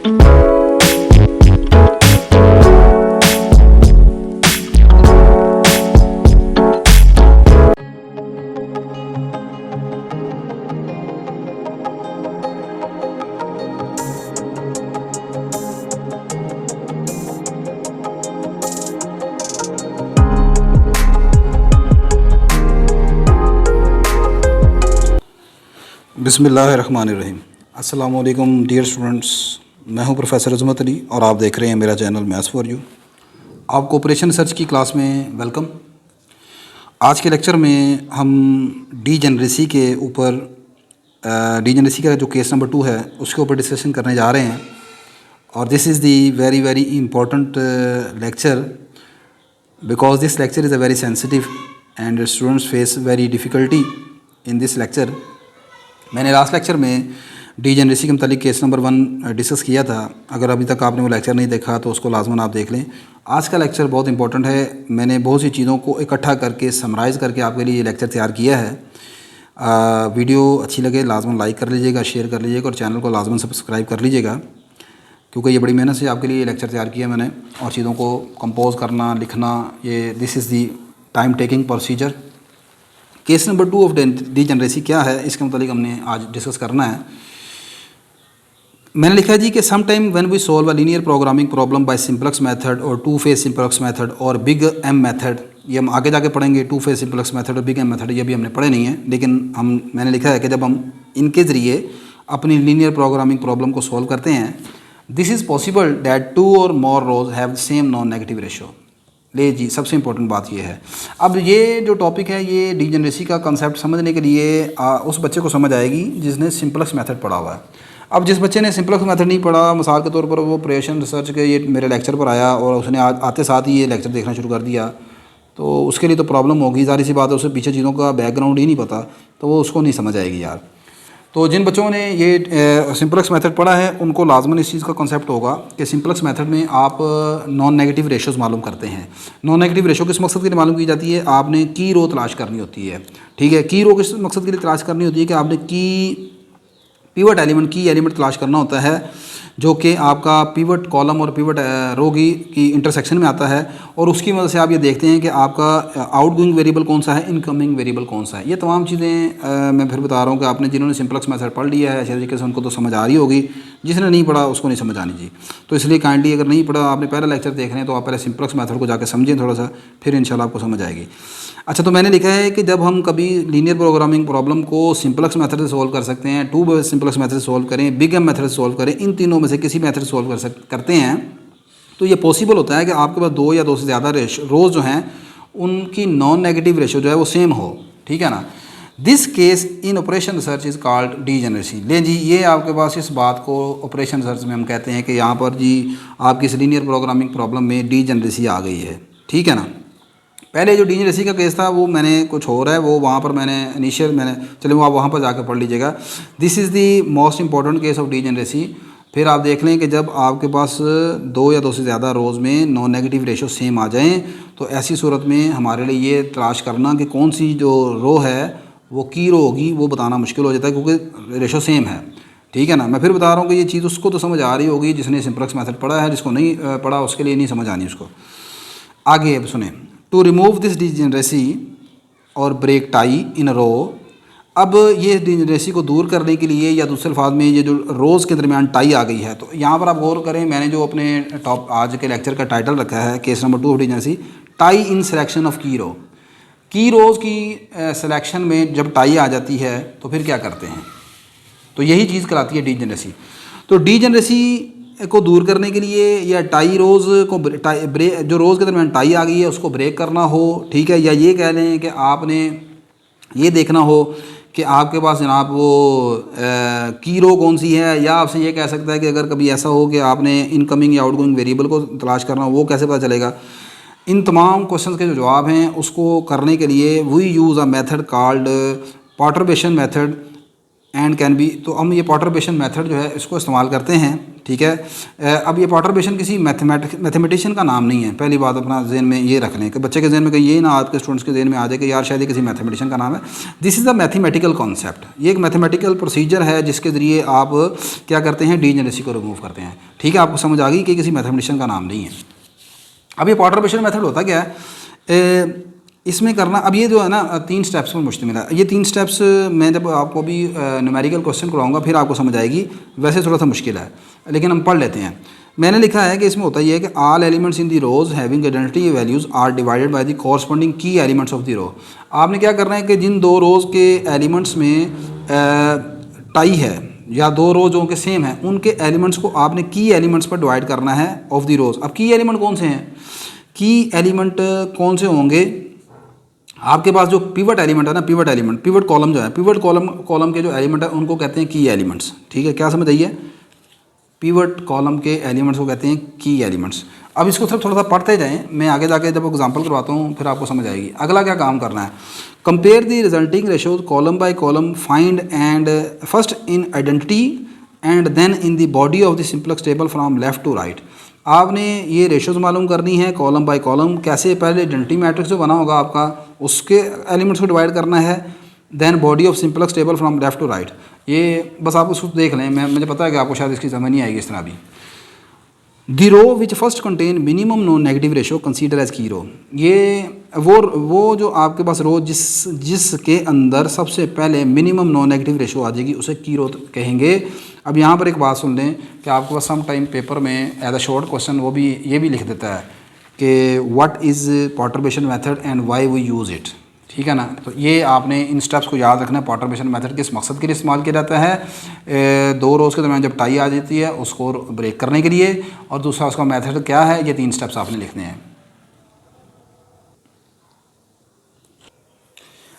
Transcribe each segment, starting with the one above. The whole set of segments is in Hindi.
बिस्मिल्लाहिर्रहमानिर्रहीम। अस्सलाम वालेकुम डियर स्टूडेंट्स, मैं हूं प्रोफेसर अज़मत अली और आप देख रहे हैं मेरा चैनल मैथ्स फॉर यू। आपको ऑपरेशन सर्च की क्लास में वेलकम। आज के लेक्चर में हम डीजेनरेसी के ऊपर डीजेनरेसी का जो केस नंबर 2 है उसके ऊपर डिस्कशन करने जा रहे हैं और this is the very very important lecture because this lecture is a very sensitive and students face very difficulty in this lecture. मैंने लास्ट लेक्चर में डीजेनरेसी के मतलब केस नंबर 1 डिस्कस किया था। अगर अभी तक आपने वो लेक्चर नहीं देखा तो उसको लाजमन आप देख लें। आज का लेक्चर बहुत इंपॉर्टेंट है। मैंने बहुत सी चीज़ों को इकट्ठा करके समराइज़ करके आपके लिए ये लेक्चर तैयार किया है। वीडियो अच्छी लगे लाजमन लाइक कर लीजिएगा, शेयर कर लीजिएगा और चैनल को लाजमन सब्सक्राइब कर लीजिएगा, क्योंकि ये बड़ी मेहनत से आपके लिए ये लेक्चर तैयार किया मैंने। और चीज़ों को कंपोज करना, लिखना, ये this is the time taking procedure. Case number 2 of degeneracy क्या है, इसके मतलब हमने आज डिस्कस करना है। मैंने लिखा है जी कि some time when we solve a linear programming problem by simplex method और टू फेज सिंपलेक्स मेथड और बिग एम मेथड, ये हम आगे जाके पढ़ेंगे। टू फेज सिंपलेक्स मेथड और बिग एम मेथड ये भी हमने पढ़े नहीं है, लेकिन मैंने लिखा है कि जब हम इनके ज़रिए अपनी लीनियर प्रोग्रामिंग प्रॉब्लम को सॉल्व करते हैं, दिस इज़ पॉसिबल डैट 2 और more rows have same non negative ratio. ले जी, सबसे इम्पोर्टेंट बात ये है। अब ये जो टॉपिक है ये डीजेनरेसी का कंसेप्ट समझने के लिए उस बच्चे को समझ आएगी जिसने सिंपलेक्स मेथड पढ़ा हुआ है। अब जिस बच्चे ने सिंपलेक्स मेथड नहीं पढ़ा, मिसाल के तौर पर वो ऑपरेशन रिसर्च के ये मेरे लेक्चर पर आया और उसने आते साथ ही ये लेक्चर देखना शुरू कर दिया, तो उसके लिए तो प्रॉब्लम होगी। ज़ाहिर सी बात है, उसे पीछे चीज़ों का बैकग्राउंड ही नहीं पता, तो वो उसको नहीं समझ आएगी यार। तो जिन बच्चों ने ये सिंपलेक्स मेथड पढ़ा है उनको लाजमन इस चीज़ का कॉन्सेप्ट होगा कि सिंपलेक्स मेथड में आप नॉन नेगेटिव रेशोज़ मालूम करते हैं। नॉन नेगेटिव रेशो किस मकसद के लिए मालूम की जाती है? आपने की रो तलाश करनी होती है। ठीक है, की रो किस मकसद के लिए तलाश करनी होती है कि आपने की पिवट एलिमेंट, की एलिमेंट तलाश करना होता है जो कि आपका पिवट कॉलम और पिवट रो की इंटरसेक्शन में आता है, और उसकी मदद से आप ये देखते हैं कि आपका आउटगोइंग वेरिएबल कौन सा है, इनकमिंग वेरिएबल कौन सा है। ये तमाम चीज़ें मैं फिर बता रहा हूँ कि आपने जिन्होंने सिंपलेक्स मेथड पढ़ लिया है अच्छे तरीके से उनको तो समझ आ रही होगी, जिसने नहीं पढ़ा उसको नहीं समझ आनी जी। तो इसलिए काइंडली अगर नहीं पढ़ा, आपने पहला लेक्चर देख रहे हैं तो आप पहले सिंपलेक्स मेथड को जाकर समझें थोड़ा सा, फिर इंशाल्लाह आपको समझ आएगी। अच्छा, तो मैंने लिखा है कि जब हम कभी लीनियर प्रोग्रामिंग प्रॉब्लम को सिंपलेक्स मेथड से सॉल्व कर सकते हैं, टू सिंपलेक्स मेथड से सॉल्व करें, बिग एम मेथड से सॉल्व करें, इन तीनों में से किसी मेथड से सॉल्व करते हैं, तो ये पॉसिबल होता है कि आपके पास 2 या 2 से ज़्यादा रोज जो हैं उनकी नॉन नेगेटिव रेशो जो है वो सेम हो। ठीक है ना। This case in operation research is called degeneracy. ले जी, ये आपके पास इस बात को ऑपरेशन रिसर्च में हम कहते हैं कि यहाँ पर जी आपकी इस लीनियर प्रोग्रामिंग प्रॉब्लम में डीजेनरेसी आ गई है। ठीक है ना। पहले जो डीजेनरेसी का केस था वो मैंने कुछ और है, वो वहाँ पर मैंने इनिशियल चलो वो आप वहाँ पर जाकर पढ़ लीजिएगा। This is the most important case of degeneracy. फिर आप देख लें कि जब आपके पास 2 या 2 से ज़्यादा रोज़ में नॉन नेगेटिव रेशो सेम आ जाएं, तो ऐसी सूरत में हमारे लिए ये तलाश करना कि कौन सी जो रो है वो की रो होगी वो बताना मुश्किल हो जाता है, क्योंकि रेशो सेम है। ठीक है ना। मैं फिर बता रहा हूँ कि ये चीज़ उसको तो समझ आ रही होगी जिसने सिंपलेक्स मेथड पढ़ा है, जिसको नहीं पढ़ा उसके लिए नहीं समझ आनी उसको। आगे अब सुने। टू रिमूव दिस डीजेनरेसी और ब्रेक टाई इन रो। अब ये डीजेनरेसी को दूर करने के लिए, या दूसरे अल्फाज में ये जो रोज़ के दरमियान टाई आ गई है, तो यहाँ पर आप गौर करें, मैंने जो अपने आज के लेक्चर का टाइटल रखा है case number 2 of degeneracy, tie in selection of की रो। की रोज़ की सिलेक्शन में जब टाई आ जाती है तो फिर क्या करते हैं, तो यही चीज़ कराती है डीजेनरेसी। तो डीजेनरेसी को दूर करने के लिए, या टाई रोज़ को जो रोज़ के दरमियान टाई आ गई है उसको ब्रेक करना हो, ठीक है, या ये कह लें कि आपने ये देखना हो कि आपके पास जनाब वो की रो कौन सी है, या आपसे ये कह सकता है कि अगर कभी ऐसा हो कि आपने इनकमिंग या आउटगोइंग वेरिएबल को तलाश करना हो, वो कैसे पता चलेगा। इन तमाम क्वेश्चंस के जो जवाब हैं उसको करने के लिए we use a method called perturbation method and can be, तो हम ये परटर्बेशन मेथड जो है इसको इस्तेमाल करते हैं, ठीक है। अब ये परटर्बेशन किसी मैथमेटिशियन का नाम नहीं है, पहली बात अपना जहन में ये रख लें कि बच्चे के जहन में कहीं ये ना आपके स्टूडेंट्स के जहन में आ जाए कि यार शायद ये किसी मैथमेटिशियन का नाम है। This is a mathematical concept, ये एक मैथमेटिकल प्रोसीजर है जिसके ज़रिए आप क्या करते हैं, डीजेनेरेसी को रिमूव करते हैं, ठीक है। आपको समझ आ गई कि किसी मैथमेटिशियन का नाम नहीं है। अब ये परटर्बेशन मेथड होता क्या है, इसमें करना, अब ये जो है ना 3 स्टेप्स पर मुश्तमिल है। ये 3 स्टेप्स मैं जब आपको भी न्यूमेरिकल क्वेश्चन कराऊंगा फिर आपको समझ आएगी, वैसे थोड़ा सा मुश्किल है लेकिन हम पढ़ लेते हैं। मैंने लिखा है कि इसमें होता ये है कि all elements in the rows having identity values are divided by the corresponding key elements of the row. आपने क्या करना है कि जिन 2 रोज़ के एलिमेंट्स में टाई है या 2 रोज जो के सेम है उनके एलिमेंट्स को आपने की एलिमेंट्स पर डिवाइड करना है ऑफ द रोज। अब की एलिमेंट कौन से हैं, की एलिमेंट कौन से होंगे, आपके पास जो पिवट एलिमेंट है ना, पिवट कॉलम जो है, पिवट कॉलम के जो एलिमेंट है उनको कहते हैं की एलिमेंट्स, ठीक है। क्या समझ आइए, पिवट कॉलम के एलिमेंट्स को कहते हैं की एलिमेंट्स। अब इसको सिर्फ थोड़ा सा पढ़ते जाएं, मैं आगे जाके जब एग्जांपल करवाता हूँ फिर आपको समझ आएगी। अगला क्या काम करना है, compare the resulting ratios column by column, find and first in identity and then in the body of the simplex table from left to right. आपने ये रेशोज मालूम करनी है कॉलम बाय कॉलम, कैसे, पहले आइडेंटिटी मैट्रिक्स जो बना होगा आपका उसके एलिमेंट्स को डिवाइड करना है, then body of simplex table from left to right. ये बस आप उसको देख लें, मुझे पता है कि आपको शायद इसकी समझ नहीं आएगी इस तरह भी। The row which first contain minimum non negative ratio consider as key row. ये वो जो आपके पास रो जिसके अंदर सबसे पहले मिनिमम नॉन नेगेटिव रेशो आ जाएगी उसे की रो कहेंगे। अब यहाँ पर एक बात सुन लें कि आपके पास सम टाइम पेपर में एज अ शॉर्ट क्वेश्चन वो भी ये भी लिख देता है कि what is perturbation method and why we use it, ठीक है ना। तो ये आपने इन स्टेप्स को याद रखना है। परटर्बेशन मेथड किस मकसद के लिए इस्तेमाल किया जाता है, 2 रोज़ के दरमियान जब टाई आ जाती है उसको ब्रेक करने के लिए, और दूसरा उसका मेथड क्या है, ये 3 स्टेप्स आपने लिखने हैं।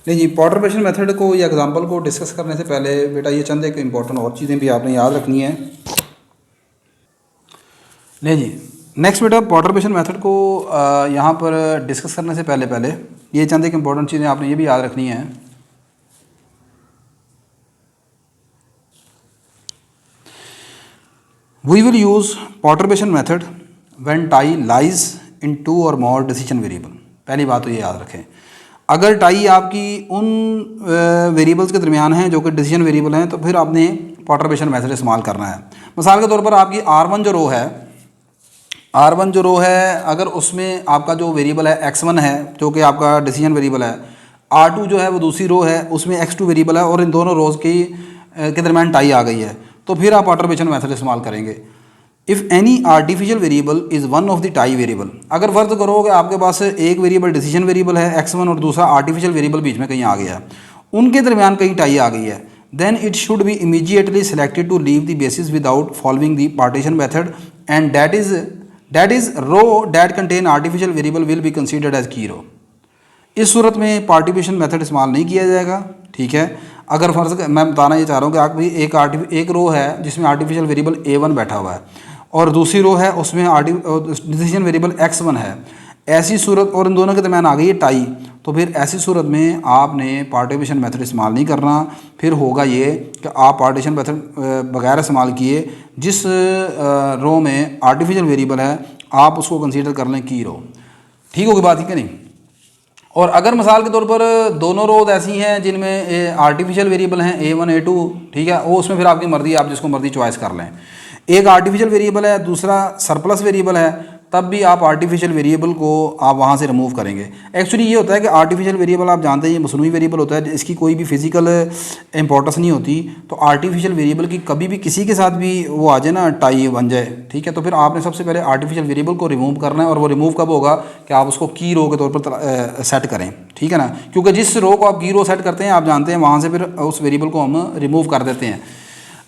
नहीं जी, परटर्बेशन मेथड को या एग्जांपल को डिस्कस करने से पहले बेटा ये चंद एक इंपॉर्टेंट और चीज़ें भी आपने याद रखनी है। नहीं जी, नेक्स्ट बेटा परटर्बेशन मेथड को यहाँ पर डिस्कस करने से पहले ये चंद एक इंपॉर्टेंट चीज़ें आपने ये भी याद रखनी है। We will use perturbation method when tie lies in 2 और मोर डिसीजन वेरिएबल। पहली बात तो ये याद रखें, अगर टाई आपकी उन वेरिएबल्स के दरमियान है जो कि डिसीजन वेरिएबल हैं तो फिर आपने परटर्बेशन मेथड इस्तेमाल करना है। मिसाल के तौर पर आपकी R1 जो रो है, अगर उसमें आपका जो वेरिएबल है x1 है जो कि आपका डिसीजन वेरिएबल है, R2 जो है वो दूसरी रो है उसमें x2 वेरिएबल है, और इन दोनों रोज़ के दरमियान टाई आ गई है तो फिर आप परटर्बेशन मेथड इस्तेमाल करेंगे। If any artificial variable is one of the tie variable, अगर फर्ज करो कि आपके पास एक वेरिएबल डिसीजन वेरिएबल है x1 और दूसरा आर्टिफिशियल वेरिएबल बीच में कहीं आ गया, उनके दरमियान कहीं टाई आ गई है, then it should be immediately selected to leave the basis without following the partition method and that is row that contain artificial variable will be considered as key row. इस सूरत में पार्टीशन मेथड इस्तेमाल नहीं किया जाएगा, ठीक है। अगर फर्ज मैं बताना ये चाह रहा हूँ कि आप एक रो है जिसमें आर्टिफिशियल वेरिएबल A1 बैठा हुआ है और दूसरी रो है उसमें डिसीजन वेरिएबल x1 है, ऐसी सूरत और इन दोनों के दरमियान आ गई है टाई, तो फिर ऐसी सूरत में आपने पार्टीशन मेथड इस्तेमाल नहीं करना। फिर होगा ये कि आप पार्टीशन मेथड बगैर इस्तेमाल किए जिस रो में आर्टिफिशियल वेरिएबल है आप उसको कंसीडर कर लें की रो, ठीक होगी बात, ठीक है नहीं। और अगर मिसाल के तौर पर दोनों रोज ऐसी हैं जिनमें आर्टिफिशियल वेरिएबल हैं A1 A2, ठीक है, वो उसमें फिर आपकी मर्जी, आप जिसको मर्जी चॉइस कर लें। एक आर्टिफिशियल वेरिएबल है, दूसरा सरप्लस वेरिएबल है, तब भी आप आर्टिफिशियल वेरिएबल को आप वहाँ से रिमूव करेंगे। एक्चुअली ये होता है कि आर्टिफिशियल वेरिएबल आप जानते हैं ये मसनूई वेरिएबल होता है, इसकी कोई भी फिजिकल इंपॉर्टेंस नहीं होती। तो आर्टिफिशियल वेरिएबल की कभी भी किसी के साथ भी वो आ जाए ना, टाई बन जाए, ठीक है, तो फिर आपने सबसे पहले आर्टिफिशियल वेरिएबल को रिमूव करना है। और वो रिमूव कब होगा कि आप उसको की रो के तौर पर सेट करें, ठीक है ना, क्योंकि जिस रो को आप की रो सेट करते हैं आप जानते हैं वहाँ से फिर उस वेरिएबल को हम रिमूव कर देते हैं।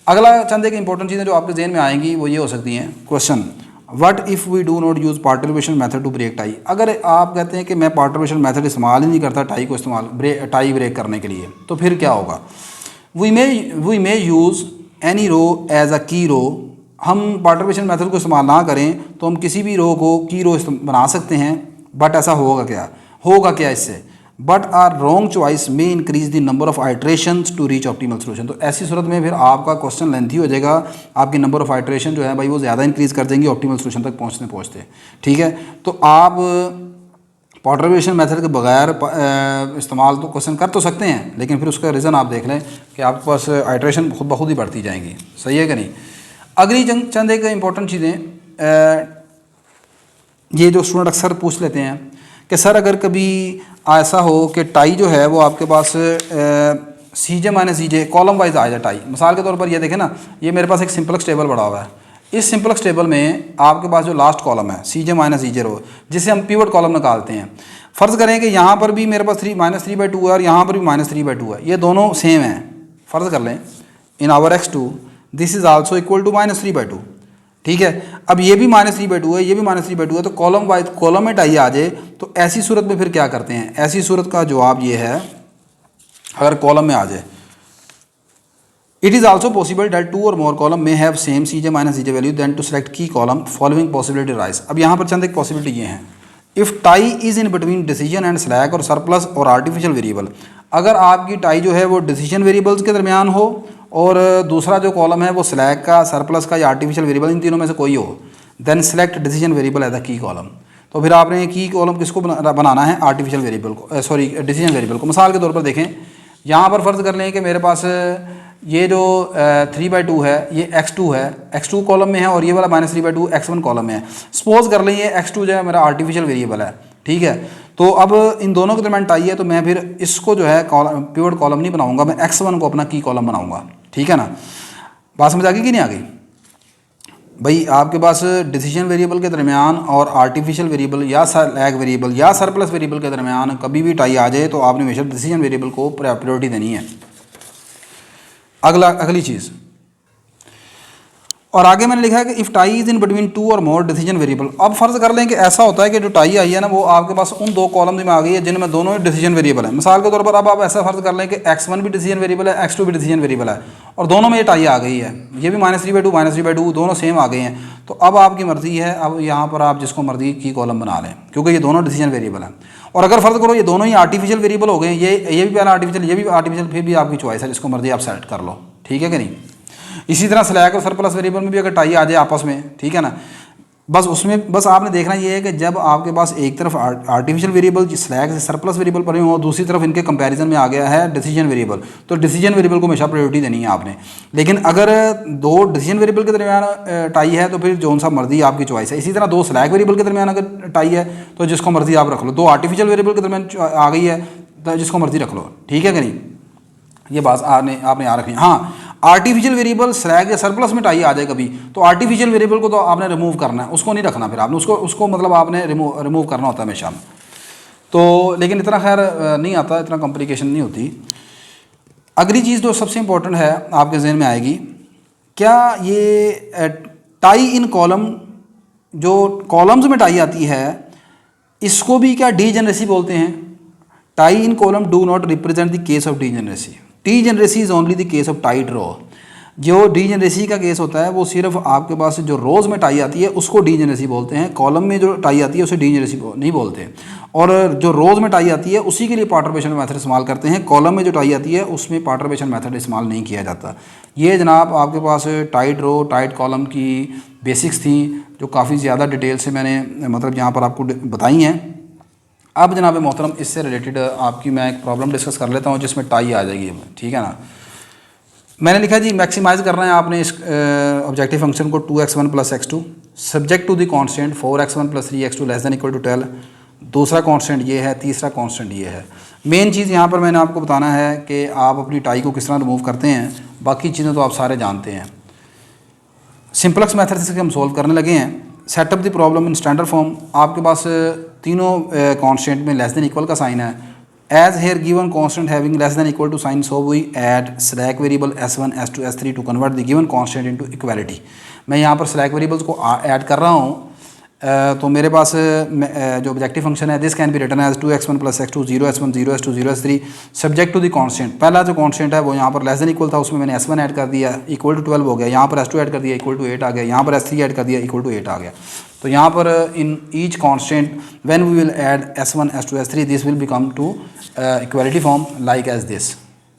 अगला चंद एक इंपॉर्टेंट चीज़ें जो आपके जहन में आएंगी वो ये हो सकती हैं। Question, what if we do not use perturbation method to break tie. अगर आप कहते हैं कि मैं परटर्बेशन मेथड इस्तेमाल ही नहीं करता टाई को टाई ब्रेक करने के लिए, तो फिर क्या होगा। We may use any row as a key row. हम परटर्बेशन मेथड को इस्तेमाल ना करें तो हम किसी भी रो को की रो बना सकते हैं, बट ऐसा होगा क्या इससे, but are wrong choice may increase the number of iterations to reach optimal solution. तो ऐसी सूरत में फिर आपका क्वेश्चन लेंथी हो जाएगा, आपकी नंबर ऑफ आइट्रेशन जो है भाई वो ज़्यादा इंक्रीज़ कर देंगे ऑप्टिमल सोल्यूशन तक पहुँचते। ठीक है, तो आप परटर्बेशन मेथड के बगैर इस्तेमाल तो क्वेश्चन कर तो सकते हैं, लेकिन फिर उसका रीज़न आप देख लें कि आपके पास आइट्रेशन खुद ब खुद ही बढ़ती जाएंगी। सही है कि नहीं। अगली चंद एक इंपॉर्टेंट चीज़ें ये जो स्टूडेंट अक्सर पूछ लेते हैं कि सर अगर कभी ऐसा हो कि टाई जो है वो आपके पास CJ minus CJ column wise आ जाए टाई। मिसाल के तौर पर ये देखें ना, ये मेरे पास एक सिंपलेक्स टेबल पड़ा हुआ है। इस सिंपलेक्स टेबल में आपके पास जो लास्ट कॉलम है CJ माइनस CJ रो, जिसे हम पिवट कॉलम निकालते हैं। फ़र्ज़ करें कि यहाँ पर भी मेरे पास -3/2 है और यहाँ पर भी -3/2 है, ये दोनों सेम हैं। फ़र्ज़ कर लें in our x2 this is also equal to -3/2। ठीक है, अब ये भी -3/2 है, ये भी -3/2 है, तो कॉलम वाइज कॉलम में टाई आ जाए तो ऐसी सूरत में फिर क्या करते हैं। ऐसी सूरत का जवाब ये है, अगर कॉलम में आ जाए, it is also possible that 2 और more column may have same CJ minus CJ value then to select key column following possibility rise. अब यहाँ पर चंद एक पॉसिबिलिटी ये हैं। If tie is in between decision and slack or surplus or artificial variable, अगर आपकी टाई जो है वो डिसीजन वेरिएबल्स के दरमियान हो और दूसरा जो कॉलम है वो स्लैक का, सरप्लस का या आर्टिफिशियल वेरिएबल, इन तीनों में से कोई हो, then select decision variable as the key column. तो फिर आपने की कॉलम किसको बनाना है, आर्टिफिशियल वेरिएबल को, सॉरी डिसीजन वेरिएबल को। मिसाल के तौर पर देखें, यहाँ पर फ़र्ज़ कर लें कि मेरे पास ये जो 3/2 है ये x2 है, x2 कॉलम में है, और ये वाला -3/2 x1 कॉलम में है। सपोज कर लें ये x2 जो है मेरा आर्टिफिशियल वेरिएबल है। ठीक है, तो अब इन दोनों के दरमियान टाई है, तो मैं फिर इसको जो है पिवट कॉलम नहीं बनाऊंगा, मैं x1 को अपना की कॉलम बनाऊंगा। ठीक है ना, बात समझ आ गई कि नहीं आ गई भाई। आपके पास डिसीजन वेरिएबल के दरमियान और आर्टिफिशियल वेरिएबल या स्लैक वेरिएबल या सरप्लस वेरिएबल के दरमियान कभी भी टाई आ जाए तो आपने हमेशा डिसीजन वेरिएबल को प्रायोरिटी देनी है। अगली चीज़, और आगे मैंने लिखा है कि if tie is in between 2 और मोर डिसीजन वेरिएबल। अब फ़र्ज़ कर लें कि ऐसा होता है कि जो टाई आई है ना वो आपके पास उन दो कॉलम्स में आ गई है जिनमें दोनों ही डिसीजन वेरिएबल है। मिसाल के तौर पर अब आप ऐसा फ़र्ज़ कर लें कि x1 भी डिसीजन वेरिएबल है, x2 भी डिसीजन वेरिएबल है, और दोनों में ये टाई आ गई है, ये भी -3/2 दोनों सेम आ गए हैं। तो अब आपकी मर्ज़ी है, अब यहाँ पर आप जिसको मर्ज़ी की कॉलम बना लें, क्योंकि ये दोनों डिसीजन वेरिएबल हैं। और अगर फ़र्ज़ करो ये दोनों ही आर्टिफिशियल वेरिएबल हो गए, ये भी पहला आर्टिफिशियल, ये भी आर्टिफिशियल, फिर भी आपकी चॉइस है, जिसको मर्ज़ी आप सेलेक्ट कर लो। ठीक है कि नहीं। इसी तरह स्लैक और सरप्लस वेरिएबल में भी अगर टाई आ जाए आपस में, ठीक है ना, बस उसमें बस आपने देखना ये है कि जब आपके पास एक तरफ आर्टिफिशियल वेरिएबल स्लैक से सरप्लस वेरिएबल पर हो, दूसरी तरफ इनके कंपैरिजन में आ गया है डिसीजन वेरिएबल, तो डिसीजन वेरिएबल को हमेशा प्रायोरिटी देनी है आपने। लेकिन अगर दो डिसीजन वेरिएबल के दरमियान टाई है तो फिर जो सा मर्जी आपकी चॉइस है। इसी तरह दो स्लैक वेरिएबल के दरमियान अगर टाई है तो जिसको मर्जी आप रख लो। दो आर्टिफिशियल वेरिएबल के दरमियान आ गई है तो जिसको मर्जी रख लो। ठीक है कि नहीं, ये बात आपने याद रखनी। हाँ, आर्टिफिशियल वेरिएबल स्लैक या सरप्लस में टाई आ जाए कभी, तो आर्टिफिशियल वेरिएबल को तो आपने रिमूव करना है, उसको नहीं रखना, फिर आपने उसको मतलब आपने रिमूव करना होता है हमेशा। तो लेकिन इतना खैर नहीं आता, इतना कॉम्प्लिकेशन नहीं होती। अगली चीज़ जो सबसे इंपॉर्टेंट है आपके जहन में आएगी, क्या ये टाई इन कॉलम, जो कॉलम्स में टाई आती है, इसको भी क्या डीजेनरेसी बोलते हैं। Tie in column do not represent the case of degeneracy. Degeneracy is only the case of tied row. जो डीजेनरेसी का केस होता है वो सिर्फ आपके पास जो रोज़ में टाई आती है उसको डीजेनरेसी बोलते हैं, कॉलम में जो टाई आती है उसे डीजेनरेसी नहीं बोलते। और जो रोज़ में टाई आती है उसी के लिए पार्टरबेशन मेथड इस्तेमाल करते हैं, कॉलम में जो टाई आती है उसमें पार्टरबेशन मेथड इस्तेमाल नहीं किया जाता। ये जनाब आपके पास टाइड रो टाइड कॉलम की बेसिक्स थी, जो काफ़ी ज़्यादा डिटेल से मैंने मतलब यहाँ पर आपको बताई हैं। अब जनाब मोहतरम इससे रिलेटेड आपकी मैं एक प्रॉब्लम डिस्कस कर लेता हूँ जिसमें टाई आ जाएगी। ठीक है ना, मैंने लिखा जी मैक्सिमाइज़ करना है आपने इस ऑब्जेक्टिव फंक्शन को 2x1 + x2 subject to the constant 4x1 + 3x2 ≤ 12। दूसरा कांस्टेंट ये है, तीसरा कांस्टेंट ये है। मेन चीज़ यहाँ पर मैंने आपको बताना है कि आप अपनी टाई को किस तरह रिमूव करते हैं, बाकी चीज़ें तो आप सारे जानते हैं। सिंपलेक्स मेथड से हम सोल्व करने लगे हैं। Setup the problem in standard form. आपके पास तीनों कांस्टेंट में लेस देन इक्वल का साइन है। As here given constant having less than equal to sign, so we add slack variable s1 s2 s3 to convert the given constant into equality. मैं यहाँ पर स्लैक वेरिएबल्स को ऐड कर रहा हूँ तो मेरे पास जो ऑब्जेक्टिव फंक्शन है this can be written as 2x1 + x2 0s1 0s2 0s3 subject to the constant. पहला जो कांस्टेंट है वो यहाँ पर लेस देन इक्वल था, उसमें मैंने s1 ऐड कर दिया इक्वल टू 12 हो गया, यहाँ पर s2 ऐड कर दिया इक्वल टू 8 आ गया, यहाँ पर s3 ऐड कर दिया इक्वल टू 8 आ गया। तो यहाँ पर in each constant when we will add s1 s2 s3 this will become to equality form like as this,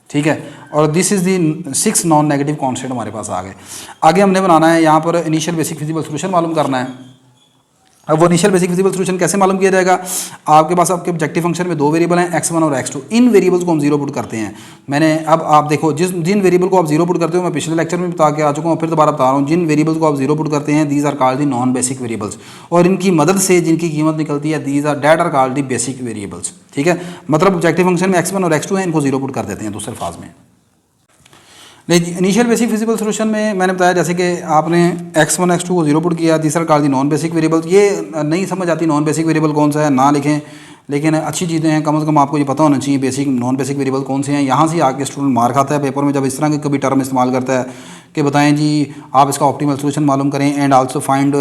ठीक है। और this is the 6 non negative constant हमारे पास आ गए। आगे हमने बनाना है यहाँ पर इनिशियल बेसिक फिजिबल सोल्यूशन मालूम करना है। अब वो इनिशियल बेसिक फिजिबल सोल्यूशन कैसे मालूम किया जाएगा? आपके पास आपके ऑब्जेक्टिव फंक्शन में 2 वेरिएबल हैं x1 और x2। इन वेरिएबल्स को हम जीरो पुट करते हैं। मैंने अब आप देखो जिन वेरिएबल को आप जीरो पुट करते हो, मैं पिछले लेक्चर में बता के आ चुका हूँ, फिर दोबारा बता रहा हूँ, जिन वेरिएबल्स को आप जीरो पुट करते हैं these are called the non basic variables, और इनकी मदद से जिनकी कीमत निकलती है these are that are called the basic variables, ठीक है। मतलब ऑब्जेक्टिव फंक्शन में x1 और x2 है, इनको जीरो पुट कर देते हैं दूसरे फाज में। नहीं, इनिशियल बेसिक फिजिबल सोल्यूशन में मैंने बताया जैसे कि आपने x1 x2 को जीरो पुट किया, तीसरा कॉल दी नॉन बेसिक वेरिएबल। ये नहीं समझ आती नॉन बेसिक वेरिएबल कौन सा है, ना लिखें, लेकिन अच्छी चीज़ें हैं, कम से कम आपको ये पता होना चाहिए बेसिक नॉन बेसिक वेरिएबल कौन से हैं। यहाँ से आके स्टूडेंट मार खाता है पेपर में जब इस तरह के कभी टर्म इस्तेमाल करता है कि बताएं जी आप इसका ऑप्टिमल सोल्यूशन मालूम करें and also find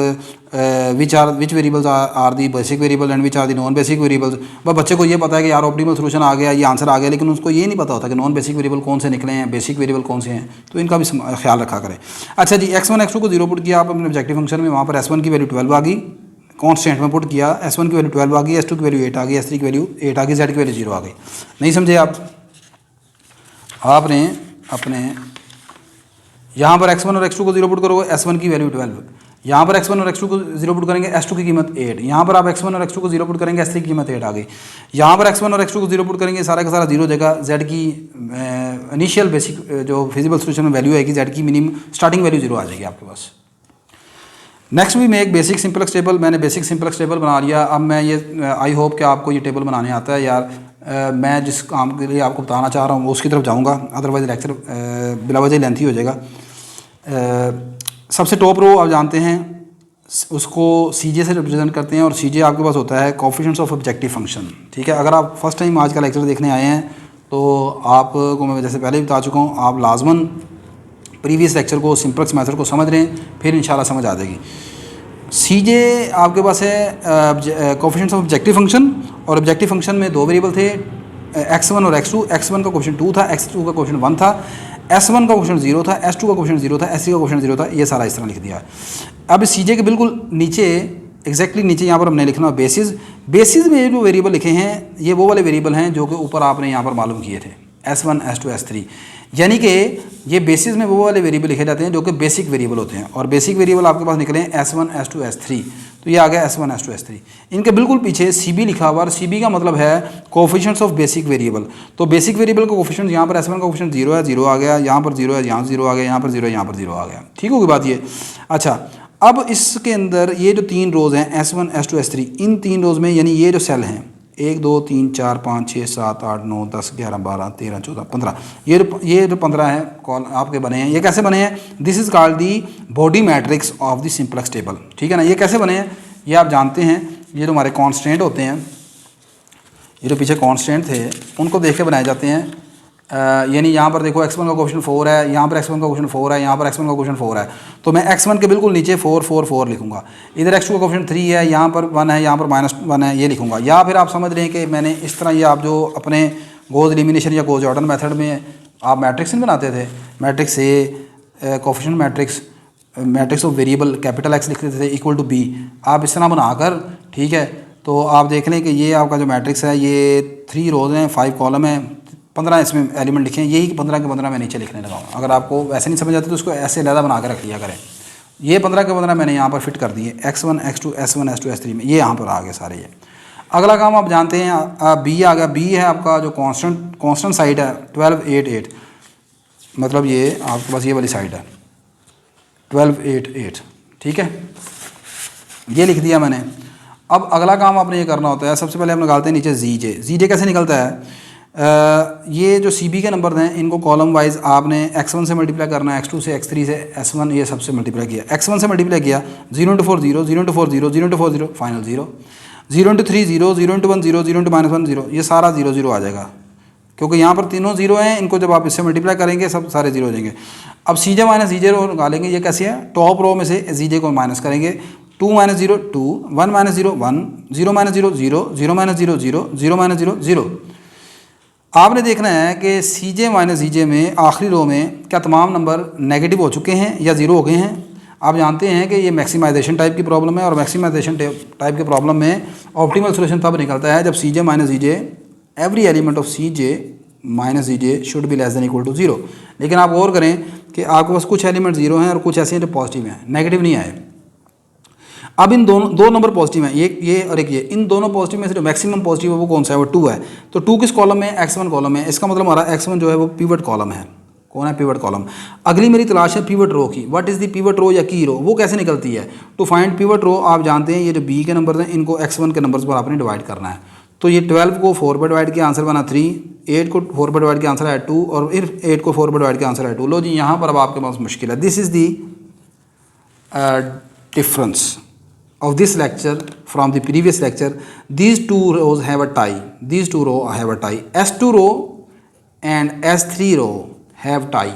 which variables are the basic variable and which are the non basic variables. बस बच्चे को ये पता है कि यार ऑप्टिमल सोल्यूशन आ गया, ये आंसर आ गया, लेकिन उसको ये नहीं पता होता कि नॉन बेसिक वेरिएबल कौन से निकले हैं, बेसिक वेरिएबल कौन से हैं, तो इनका भी ख्याल रखा करें। अच्छा जी, x1 x2 को जीरो पुट किया आप अपने ऑब्जेक्टिव फंक्शन में, वहाँ पर s1 की वैल्यू 12 आ गई, कॉन्स्टेंट में पुट किया, s1 की वैल्यू 12 आ गई, s2 की वैल्यू 8 आ गई, s3 की वैल्यू 8 आ गई, z की वैल्यू 0 आ गई। नहीं समझे आपने अपने यहाँ पर x1 और x2 को जीरो पुट करोगे, s1 की वैल्यू 12, यहाँ पर x1 और x2 को जीरो पुट करेंगे, s2 की कीमत 8, यहाँ पर आप x1 और x2 को जीरो पुट करेंगे, s3 की कीमत 8 आ गई, यहाँ पर x1 और x2 को जीरो पुट करेंगे, सारा का सारा जीरो देगा, z की इनिशियल बेसिक जो फिजिबल सोल्यूशन में वैल्यू आएगी z की मिनिमम स्टार्टिंग वैल्यू 0 आ जाएगी आपके पास। नेक्स्ट भी मैं एक बेसिक सिंपलेक्स टेबल, मैंने बेसिक सिंपलेक्स टेबल बना लिया। अब मैं ये आई होप कि आपको ये टेबल बनाने आता है यार। मैं जिस काम के लिए आपको बताना चाह रहा हूँ उसकी तरफ जाऊँगा, अदरवाइज लेक्चर बिला वजह लेंथी हो जाएगा। सबसे टॉप रो आप जानते हैं उसको CJ से रिप्रेजेंट करते हैं, और CJ आपके पास होता है कोफिशिएंट्स ऑफ ऑब्जेक्टिव फंक्शन, ठीक है। अगर आप फर्स्ट टाइम आज का लेक्चर देखने आए हैं तो आपको मैं जैसे पहले भी बता चुका हूँ, आप लाजमन प्रीवियस लेक्चर को सिंपलेक्स मेथड को समझ रहे हैं, फिर इंशाल्लाह समझ आ जाएगी। CJ आपके पास है कोफिशिएंट्स ऑफ ऑब्जेक्टिव फंक्शन, और ऑब्जेक्टिव फंक्शन में 2 वेरिएबल थे x1 और x2। x1 का कोफिशिएंट 2 था, x2 का कोफिशिएंट 1 था, s1 का कोफिशिएंट 0 था, s2 का कोफिशिएंट 0 था, s3 का कोफिशिएंट 0 था। ये सारा इस तरह लिख दिया है। अब CJ के बिल्कुल नीचे एग्जैक्टली नीचे यहाँ पर हमने लिखना है बेसिस में जो वेरिएबल लिखे हैं ये वो वाले वेरिएबल हैं जो कि ऊपर आपने यहाँ पर मालूम किए थे, s1 s2 s3, यानी कि ये बेसिस में वो वाले वेरिएबल लिखे जाते हैं जो कि बेसिक वेरिएबल होते हैं, और बेसिक वेरिएबल आपके पास निकले हैं s1 s2 s3, तो ये आ गया s1 s2 s3। इनके बिल्कुल पीछे CB लिखा हुआ, और CB का मतलब है कोफिशिएंट्स ऑफ बेसिक वेरिएबल। तो बेसिक वेरिएबल का कोफिशिएंट यहाँ पर s1 का कोफिशिएंट 0 है, 0 आ गया, यहाँ पर 0 है, यहाँ 0 आ गया, यहाँ पर 0 है, यहाँ पर 0 आ गया। ठीक होगी बात ये। अच्छा, अब इसके अंदर ये जो 3 रोज़ हैं s1 s2 s3, इन 3 रोज़ में यानी ये जो सेल हैं 1 2 3 4 5 6 7 8 9 10 11 12 13 14 15, ये जो 15 है कॉल आपके बने हैं। ये कैसे बने हैं? This is called the body matrix of the simplex table, ठीक है ना। ये कैसे बने हैं ये आप जानते हैं। ये जो हमारे कॉन्स्टेंट होते हैं, ये जो पीछे कॉन्स्टेंट थे उनको देख के बनाए जाते हैं। यानी यहाँ पर देखो x1 का कोफिशिएंट 4 है, यहाँ पर x1 का कोफिशिएंट 4 है, यहाँ पर x1 का कोफिशिएंट 4 है, तो मैं x1 के बिल्कुल नीचे 4 4 4 लिखूंगा। इधर x2 का कोफिशिएंट 3 है, यहाँ पर 1 है, यहाँ पर -1 है, ये लिखूंगा। या फिर आप समझ रहे हैं कि मैंने इस तरह ये आप जो अपने गोज एलिमिनेशन या गोज जॉर्डन मेथड में आप मैट्रिक्स नहीं बनाते थे, matrix A coefficient matrix of variable capital X लिख देते थे इक्वल टू B, आप इस तरह बनाकर, ठीक है, तो आप देख लें कि ये आपका जो मैट्रिक्स है ये 3 रोज़ हैं, 5 कॉलम है, 15 इसमें एलिमेंट लिखे हैं। यही 15 के 15 मैं नीचे लिखने लगा हूँ। अगर आपको वैसे नहीं समझ आती तो उसको ऐसे अलग बना कर रख लिया करें। ये 15 के 15 मैंने यहाँ पर फिट कर दिए, x1 x2 s1 s2 s3 में, ये यहाँ पर आ गए सारे। ये अगला काम आप जानते हैं, B आ गया। B है आपका जो कॉन्स्टेंट साइड है 12 8 8, मतलब ये आपके पास ये वाली साइड है 12 8 8, ठीक है, ये लिख दिया मैंने। अब अगला काम आपने ये करना होता है, सबसे पहले हम निकालते हैं नीचे ZJ कैसे निकलता है। ये जो CB के नंबर हैं इनको कॉलम वाइज आपने x1 से मल्टीप्लाई करना है, x2 से, x3 से, s1 ये सबसे मल्टीप्लाई किया, x1 से मल्टीप्लाई किया 0 × 4 0, 0 × 4 0, 0 × 4 0, फाइनल 0, 0 × 3 0, 0 × 1 0, 0 × -1 0, ये सारा 0 0 आ जाएगा, क्योंकि यहाँ पर तीनों 0 हैं। इनको जब आप इससे मल्टीप्लाई करेंगे सब सारे 0 हो जाएंगे। अब CJ - ZJ रो निकालेंगे। ये कैसे है? टॉप रो में से ZJ को माइनस करेंगे, 2 minus 0 2, 1 minus 0 1, 0 minus 0 0, 0 minus 0 0, 0 minus 0 0। आपने देखना है कि सी जे माइनस सी जे में आखिरी रो में क्या तमाम नंबर नेगेटिव हो चुके हैं या ज़ीरो हो गए हैं। आप जानते हैं कि ये मैक्सिमाइजेशन टाइप की प्रॉब्लम है और मैक्सिमाइजेशन टाइप की प्रॉब्लम में ऑप्टिमल सोल्यूशन तब निकलता है जब C J minus C J every element of C J minus C J should be less than equal to 0। लेकिन आप गौर करें कि आपके पास कुछ एलिमेंट 0 हैं और कुछ ऐसे हैं जो पॉजिटिव हैं, नेगेटिव नहीं आए। अब इन दोनों दो नंबर पॉजिटिव हैं, एक ये और एक ये। इन दोनों पॉजिटिव में से जो मैक्सिमम पॉजिटिव है वो कौन सा है, वो 2 है। तो 2 किस कॉलम में है, x1 कॉलम में। इसका मतलब हमारा x1 जो है वो पिवट कॉलम है। कौन है, पिवट कॉलम। अगली मेरी तलाश है पिवट रो की। What is the pivot row या की रो, वो कैसे निकलती है। टू फाइंड पिवट रो आप जानते हैं ये जो b के नंबर हैं इनको x1 के नंबर्स पर आपने डिवाइड करना है। तो ये 12 को 4 पर डिवाइड किया आंसर बना 3, 8 को 4 पर डिवाइड किया आंसर है 2 और फिर 8 को 4 पर डिवाइड किया आंसर है 2। लो जी यहाँ पर अब आपके पास मुश्किल है। This is the difference of this lecture from the previous lecture. These two rows have a tie. These two row have a tie. S2 row and S3 row have tie.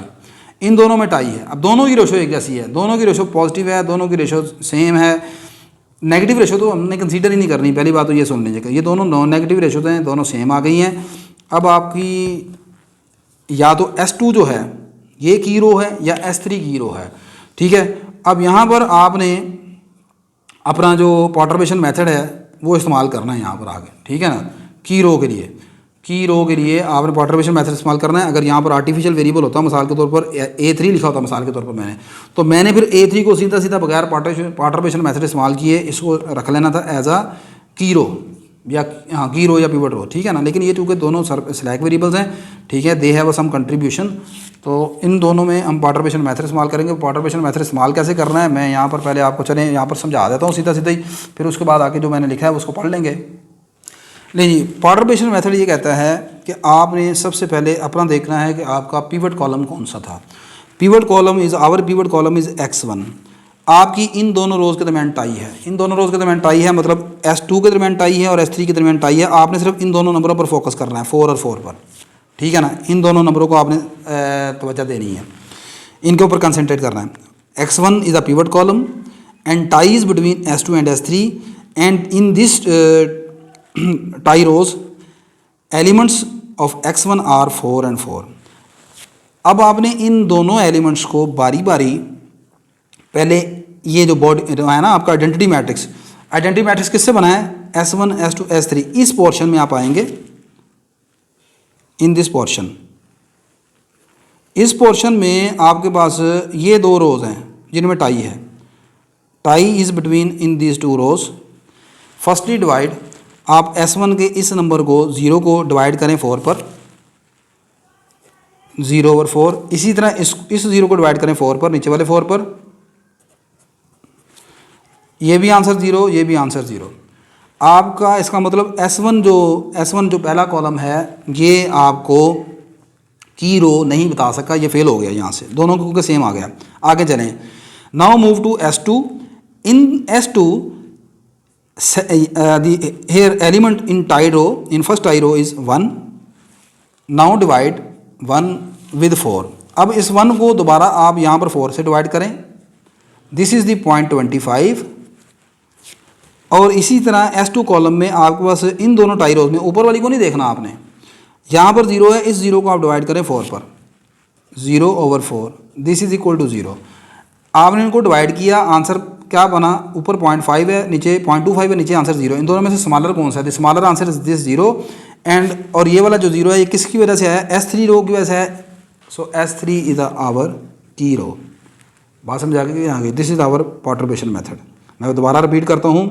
इन दोनों में टाई है। अब दोनों की रेशो एक जैसी है, दोनों की रेशो पॉजिटिव है, दोनों की रेशो सेम है। नेगेटिव रेशो तो हमने कंसीडर ही नहीं करनी, पहली बात तो ये सुन लीजिएगा। ये दोनों नॉन नेगेटिव रेशो हैं, दोनों सेम आ गई हैं। अब आपकी या तो S2 जो है ये की रो है या S3 की रो है, ठीक है। अब यहाँ पर आपने अपना जो परटर्बेशन मेथड है वो इस्तेमाल करना है यहाँ पर आगे, ठीक है ना। की रो के लिए आपने परटर्बेशन मेथड इस्तेमाल करना है। अगर यहाँ पर आर्टिफिशियल वेरिएबल होता मिसाल के तौर पर A3 लिखा होता मिसाल के तौर पर मैंने फिर A3 को सीधा बगैर परटर्बेशन मेथड इस्तेमाल किए इसको रख लेना था एज आ की रो या हाँ की रो या पिवट रो, ठीक है ना। लेकिन ये चूँकि दोनों स्लैक वेरिएबल्स हैं, ठीक है, दे हैव सम कंट्रीब्यूशन, तो इन दोनों में हम परटर्बेशन मेथड इस्तेमाल करेंगे। परटर्बेशन मेथड इस्तेमाल कैसे करना है मैं यहाँ पर पहले आपको चलें यहाँ पर समझा देता हूँ सीधा ही, फिर उसके बाद आके जो मैंने लिखा है उसको पढ़ लेंगे। नहीं, परटर्बेशन मेथड ये कहता है कि आपने सबसे पहले अपना देखना है कि आपका पिवट कॉलम कौन सा था। Pivot column is our pivot column is x1। आपकी इन दोनों रोज़ के दरमियान टाई है, इन दोनों रोज़ के दरमियान टाई है, मतलब S2 के दरमियान टाई है और S3 के दरमियान टाई है। आपने सिर्फ इन दोनों नंबरों पर फोकस करना है, 4 और 4 पर, ठीक है ना। इन दोनों नंबरों को आपने तवज्जो देनी है, इनके ऊपर कंसंट्रेट करना है। x1 is a pivot column and tie is between S2 and S3 and in this tie rows elements of x1 are 4 and 4। अब आपने इन दोनों एलिमेंट्स को बारी बारी पहले ये जो बॉडी है ना आपका आइडेंटिटी मैट्रिक्स किससे बना है, S1 S2 S3। इस पोर्शन में आप आएंगे, इन दिस पोर्शन, इस पोर्शन में आपके पास ये दो रोज हैं जिनमें टाई है। Tie is between in these two rows. Firstly divide, आप S1 के इस नंबर को 0 को डिवाइड करें 4 पर, 0/4। इसी तरह इस 0 को डिवाइड करें 4 पर, नीचे वाले 4 पर। ये भी आंसर 0, ये भी आंसर 0। आपका इसका मतलब S1 जो पहला कॉलम है ये आपको की रो नहीं बता सका, ये फेल हो गया यहाँ से, दोनों को सेम आ गया। आगे चलें, now move to S2। In S2 here element in tie row, in first tie row is 1. now divide 1 with 4। अब इस 1 को दोबारा आप यहाँ पर 4 से डिवाइड करें, दिस इज़ द 0.25। और इसी तरह S2 कॉलम में आपके पास इन दोनों टाई रोज में ऊपर वाली को नहीं देखना आपने, यहाँ पर 0 है, इस 0 को आप डिवाइड करें 4 पर, 0/4, दिस इज इक्वल टू 0। आपने इनको डिवाइड किया, आंसर क्या बना, ऊपर 0.5 है, नीचे 0.25 है, नीचे आंसर 0। इन दोनों में से स्मॉलर कौन सा है, smaller answer is this 0। And और ये वाला जो 0 है ये किसकी वजह से है, S3 रो की वजह से है। सो S3 इज आवर की रो। बात समझ आ गई यहाँ की। This is our perturbation method. मैं दोबारा रिपीट करता हूँ,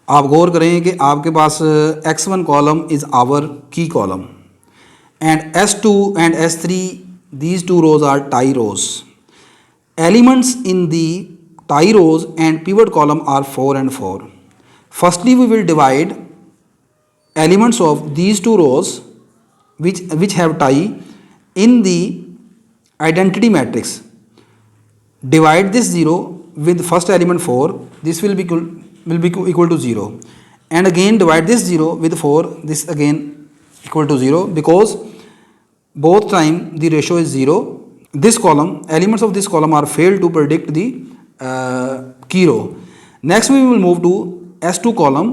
आप गौर करें कि आपके पास x1 कॉलम इज आवर की column and S2 and S3 these two rows are tie rows. Elements in the tie rows and pivot column are 4 and 4. Firstly we will divide elements of these two rows which have tie in the identity matrix. Divide this 0 with first element 4, this will be equal to 0, and again divide this 0 with 4, this again equal to 0, because both time the ratio is 0. This column, elements of this column are failed to predict the key row. Next we will move to S2 column.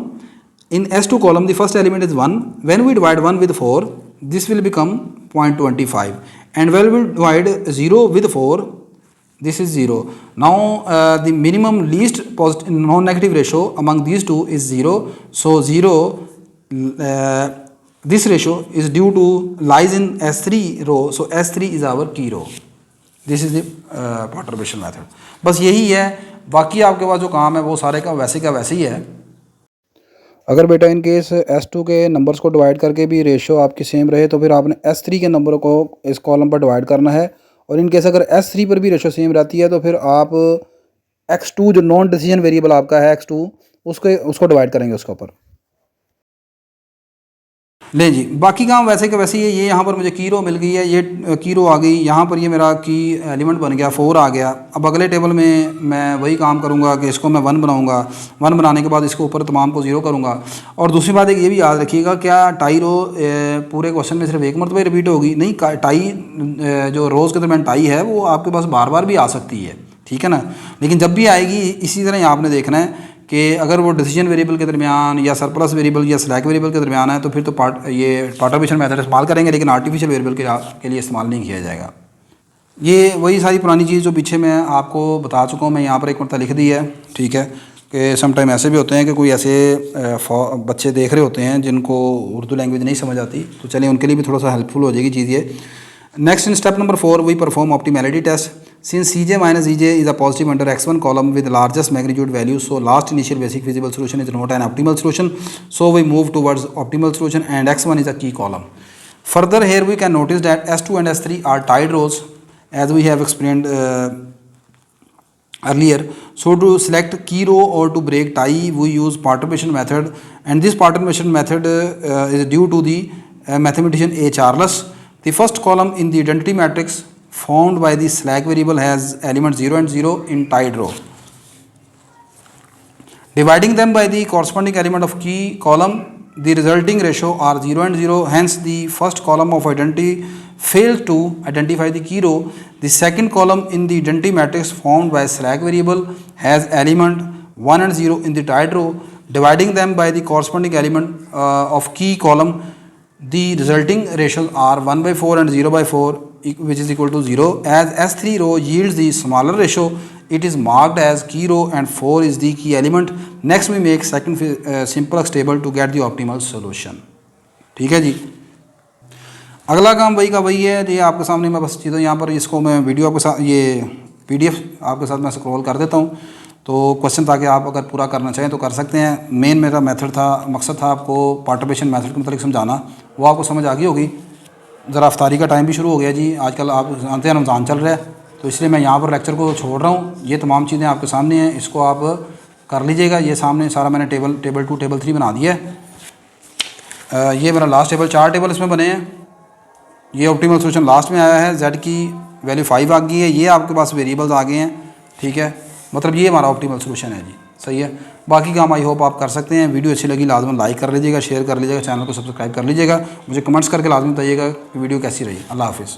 In S2 column the first element is 1. When we divide 1 with 4, this will become 0.25, and when we divide 0 with 4, this is 0. Now the minimum least positive non-negative ratio among these two is 0. So 0, this ratio is due to lies in S3 row. So S3 is our key row. This is the perturbation method. बस यही है, बाकी आपके पास जो काम है वो सारे का वैसे ही है. अगर बेटा इन केस S2 के नंबर्स को डिवाइड करके भी रेशो आपकी सेम रहे तो फिर आपने S3 के नंबरों को इस कॉलम पर डिवाइड करना है. और इन केस अगर S3 पर भी रेशो सेम रहती है तो फिर आप X2 जो नॉन डिसीजन वेरिएबल आपका है X2, उसको डिवाइड करेंगे उसके ऊपर. ले जी, बाकी काम वैसे के वैसे ही है. ये यहाँ पर मुझे की रो मिल गई है, ये की रो आ गई. यहाँ पर ये मेरा की एलिमेंट बन गया, 4 आ गया. अब अगले टेबल में मैं वही काम करूँगा कि इसको मैं 1 बनाऊँगा. 1 बनाने के बाद इसके ऊपर तमाम को 0 करूँगा. और दूसरी बात एक ये भी याद रखिएगा, क्या टाई रो पूरे क्वेश्चन में सिर्फ एक मरतबा रिपीट होगी? नहीं, टाई जो रोज़ के दरमियान टाई है वो आपके पास बार बार भी आ सकती है, ठीक है ना. लेकिन जब भी आएगी इसी तरह आपने देखना है कि अगर वो डिसीजन वेरिएबल के दरमियान या सरप्लस वेरिएबल या स्लैक वेरिएबल के दरमियान है तो फिर तो परटर्बेशन मेथड इस्तेमाल करेंगे, लेकिन आर्टिफिशियल वेरिएबल के लिए इस्तेमाल नहीं किया जाएगा. ये वही सारी पुरानी चीज़ जो पीछे मैं आपको बता चुका हूँ, मैं यहाँ पर एक मरतबा लिख दी है, ठीक है. कि समटाइम ऐसे भी होते हैं कि कोई ऐसे बच्चे देख रहे होते हैं जिनको उर्दू लैंग्वेज नहीं समझ आती, तो चलिए उनके लिए भी थोड़ा सा हेल्पफुल हो जाएगी चीज़ ये. Next, in step number 4, we perform optimality test. Since Cj minus Ej is a positive under x1 column with largest magnitude value, so last initial basic feasible solution is not an optimal solution. So we move towards optimal solution, and x1 is a key column. Further, here we can notice that S2 and S3 are tied rows, as we have explained earlier. So to select key row or to break tie, we use perturbation method, and this perturbation method is due to the mathematician A. Charles. The first column in the identity matrix found by the slack variable has elements 0 and 0 in tied row. Dividing them by the corresponding element of key column, the resulting ratio are 0 and 0. Hence, the first column of identity fails to identify the key row. The second column in the identity matrix found by slack variable has element 1 and 0 in the tied row. Dividing them by the corresponding element of key column, the resulting ratios are 1 by 4 and 0 by 4, which is equal to 0. As S3 row yields the smaller ratio, it is marked as key row and 4 is the key element. Next we make second simplex table to get the optimal solution. ठीक है जी. अगला काम वही का वही है. ये आपके सामने मैं बस चीज़ों यहाँ पर इसको मैं वीडियो आपके साथ ये PDF आपके साथ मैं स्क्रॉल कर देता हूँ. तो क्वेश्चन ताकि आप अगर पूरा करना चाहें तो कर सकते हैं. मेन मेरा मेथड था, मकसद था आपको परटर्बेशन मेथड के मतलब समझाना. वो आपको समझ आ गई होगी. ज़रा अफ्तारी का टाइम भी शुरू हो गया जी. आजकल आप जानते हैं रमज़ान चल रहा है, तो इसलिए मैं यहाँ पर लेक्चर को छोड़ रहा हूँ. ये तमाम चीज़ें आपके सामने हैं, इसको आप कर लीजिएगा. ये सामने सारा मैंने टेबल 2 टेबल 3 बना दिया है. ये मेरा लास्ट टेबल, 4 टेबल इसमें बने हैं. ये ऑप्टिमल सोल्यूशन लास्ट में आया है. Z की वैल्यू 5 आ गई है. ये आपके पास वेरिएबल्स आ गए हैं, ठीक है. मतलब ये हमारा ऑप्टिमल सोल्यूशन है जी. सही है. बाकी काम आई होप आप कर सकते हैं. वीडियो अच्छी लगी लाजमन लाइक कर लीजिएगा, शेयर कर लीजिएगा, चैनल को सब्सक्राइब कर लीजिएगा. मुझे कमेंट्स करके लाजमन बताइएगा कि वीडियो कैसी रही. अल्लाह हाफिज़.